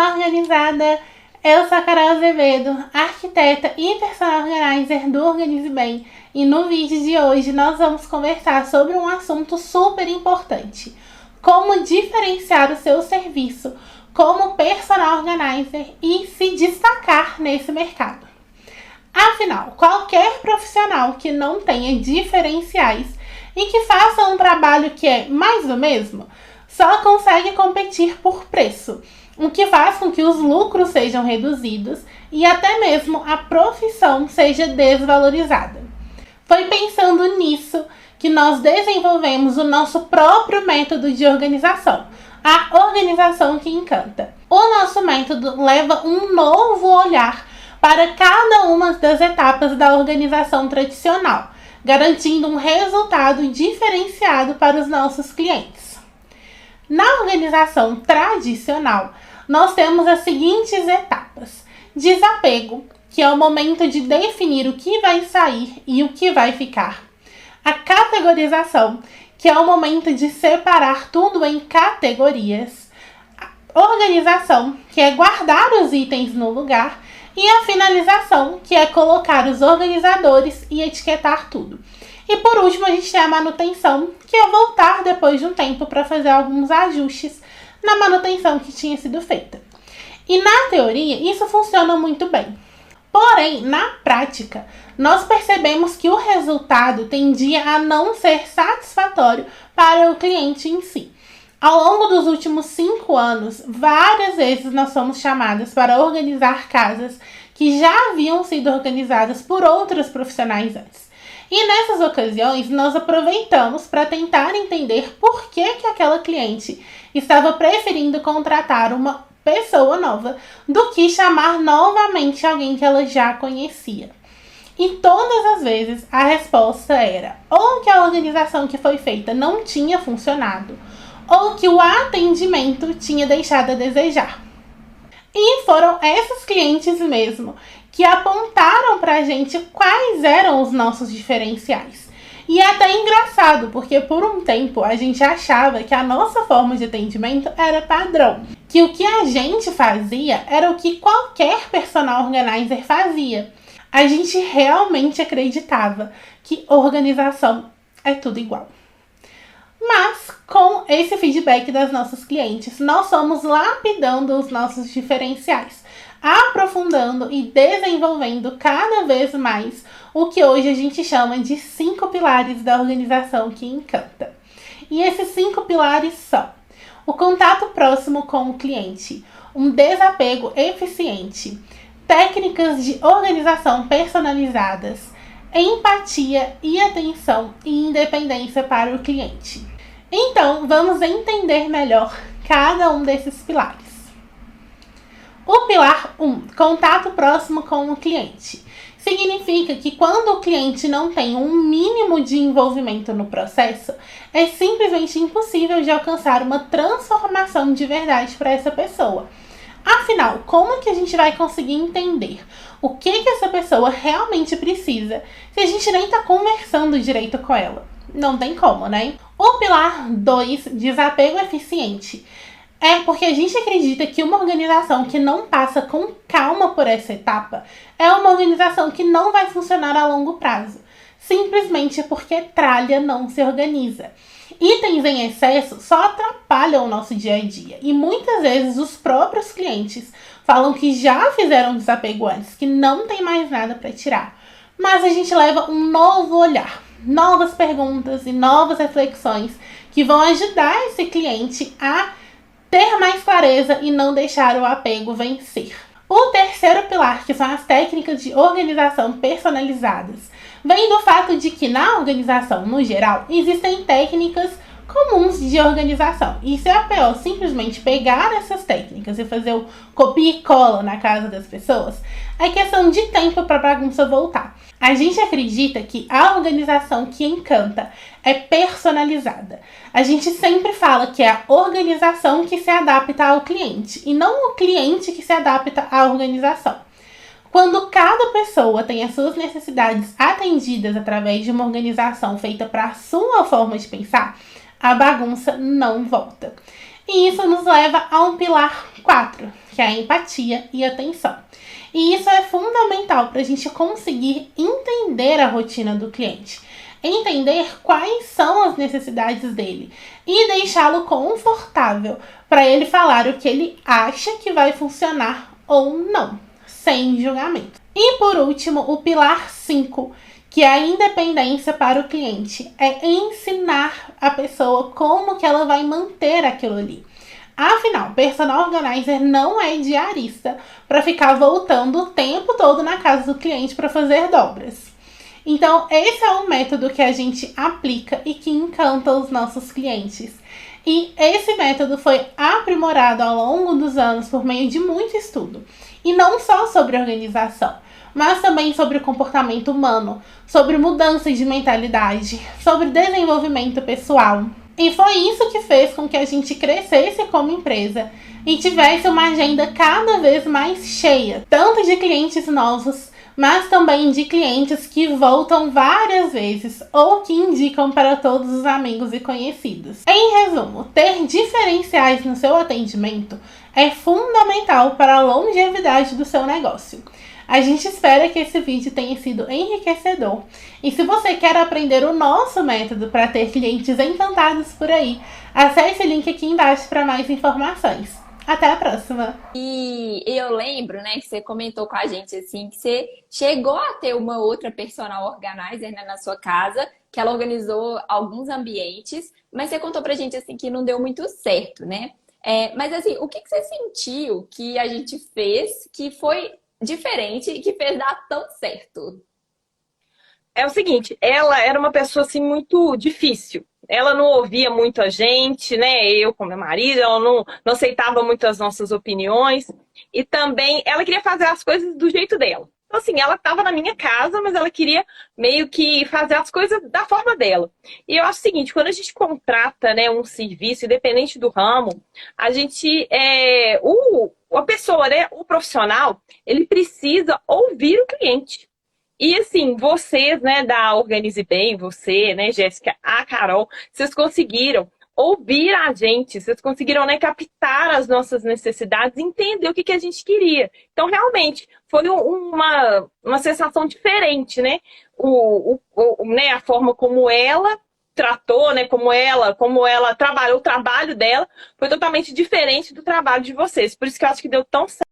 Olá, organizada! Eu sou a Carol Azevedo, arquiteta e personal organizer do Organize Bem, e no vídeo de hoje nós vamos conversar sobre um assunto super importante: como diferenciar o seu serviço como personal organizer e se destacar nesse mercado. Afinal, qualquer profissional que não tenha diferenciais e que faça um trabalho que é mais do mesmo, só consegue competir por preço, o que faz com que os lucros sejam reduzidos e até mesmo a profissão seja desvalorizada. Foi pensando nisso que nós desenvolvemos o nosso próprio método de organização, a Organização que Encanta. O nosso método leva um novo olhar para cada uma das etapas da organização tradicional, garantindo um resultado diferenciado para os nossos clientes. Na organização tradicional, nós temos as seguintes etapas: desapego, que é o momento de definir o que vai sair e o que vai ficar. A categorização, que é o momento de separar tudo em categorias. A organização, que é guardar os itens no lugar. E a finalização, que é colocar os organizadores e etiquetar tudo. E por último, a gente tem a manutenção, que é voltar depois de um tempo para fazer alguns ajustes na manutenção que tinha sido feita. E na teoria, isso funciona muito bem. Porém, na prática, nós percebemos que o resultado tendia a não ser satisfatório para o cliente em si. Ao longo dos últimos 5 anos, várias vezes nós fomos chamadas para organizar casas que já haviam sido organizadas por outros profissionais antes. E nessas ocasiões, nós aproveitamos para tentar entender por que aquela cliente estava preferindo contratar uma pessoa nova do que chamar novamente alguém que ela já conhecia. E todas as vezes a resposta era ou que a organização que foi feita não tinha funcionado, ou que o atendimento tinha deixado a desejar. E foram esses clientes mesmo que apontaram para a gente quais eram os nossos diferenciais. E é até engraçado, porque por um tempo a gente achava que a nossa forma de atendimento era padrão, que o que a gente fazia era o que qualquer personal organizer fazia. A gente realmente acreditava que organização é tudo igual. Mas, com esse feedback das nossas clientes, nós fomos lapidando os nossos diferenciais, aprofundando e desenvolvendo cada vez mais o que hoje a gente chama de 5 pilares da organização que encanta. E esses 5 pilares são: o contato próximo com o cliente, um desapego eficiente, técnicas de organização personalizadas, empatia e atenção e independência para o cliente. Então, vamos entender melhor cada um desses pilares. O pilar 1, contato próximo com o cliente, significa que quando o cliente não tem um mínimo de envolvimento no processo, é simplesmente impossível de alcançar uma transformação de verdade para essa pessoa. Afinal, como que a gente vai conseguir entender o que essa pessoa realmente precisa se a gente nem está conversando direito com ela? Não tem como, né? O pilar 2, desapego eficiente, é porque a gente acredita que uma organização que não passa com calma por essa etapa é uma organização que não vai funcionar a longo prazo, simplesmente porque tralha não se organiza. Itens em excesso só atrapalham o nosso dia a dia e muitas vezes os próprios clientes falam que já fizeram desapego antes, que não tem mais nada para tirar. Mas a gente leva um novo olhar, novas perguntas e novas reflexões que vão ajudar esse cliente a ter mais clareza e não deixar o apego vencer. O terceiro pilar, que são as técnicas de organização personalizadas, vem do fato de que na organização, no geral, existem técnicas comuns de organização. E se a PO simplesmente pegar essas técnicas e fazer o copia e cola na casa das pessoas, é questão de tempo para a bagunça voltar. A gente acredita que a organização que encanta é personalizada. A gente sempre fala que é a organização que se adapta ao cliente e não o cliente que se adapta à organização. Quando cada pessoa tem as suas necessidades atendidas através de uma organização feita para a sua forma de pensar, a bagunça não volta. E isso nos leva a um pilar 4, que é a empatia e atenção. E isso é fundamental para a gente conseguir entender a rotina do cliente, entender quais são as necessidades dele e deixá-lo confortável para ele falar o que ele acha que vai funcionar ou não, sem julgamento. E por último, o pilar 5, que é a independência para o cliente, é ensinar a pessoa como que ela vai manter aquilo ali. Afinal, personal organizer não é diarista para ficar voltando o tempo todo na casa do cliente para fazer dobras. Então, esse é um método que a gente aplica e que encanta os nossos clientes. E esse método foi aprimorado ao longo dos anos por meio de muito estudo. E não só sobre organização, mas também sobre o comportamento humano, sobre mudança de mentalidade, sobre desenvolvimento pessoal. E foi isso que fez com que a gente crescesse como empresa e tivesse uma agenda cada vez mais cheia, tanto de clientes novos, mas também de clientes que voltam várias vezes ou que indicam para todos os amigos e conhecidos. Em resumo, ter diferenciais no seu atendimento é fundamental para a longevidade do seu negócio. A gente espera que esse vídeo tenha sido enriquecedor. E se você quer aprender o nosso método para ter clientes encantados por aí, acesse o link aqui embaixo para mais informações. Até a próxima! E eu lembro, né, que você comentou com a gente, assim, que você chegou a ter uma outra personal organizer, né, na sua casa, que ela organizou alguns ambientes, mas você contou pra gente, assim, que não deu muito certo, né? Mas, assim, o que você sentiu que a gente fez que foi diferente e que fez dar tão certo? É o seguinte, ela era uma pessoa assim muito difícil. Ela não ouvia muito a gente, né? Eu com meu marido, ela não aceitava muito as nossas opiniões. E também ela queria fazer as coisas do jeito dela. Então, assim, ela estava na minha casa, mas ela queria meio que fazer as coisas da forma dela. E eu acho o seguinte, quando a gente contrata, né, um serviço, independente do ramo, a gente, a pessoa, né, o profissional, ele precisa ouvir o cliente. E assim, vocês, né, da Organize Bem, você, né, Jéssica, a Carol, vocês conseguiram ouvir a gente, vocês conseguiram, né, captar as nossas necessidades e entender o que a gente queria. Então, realmente, foi uma sensação diferente, né? Né, a forma como ela tratou, né, como ela trabalhou, o trabalho dela foi totalmente diferente do trabalho de vocês. Por isso que eu acho que deu tão certo.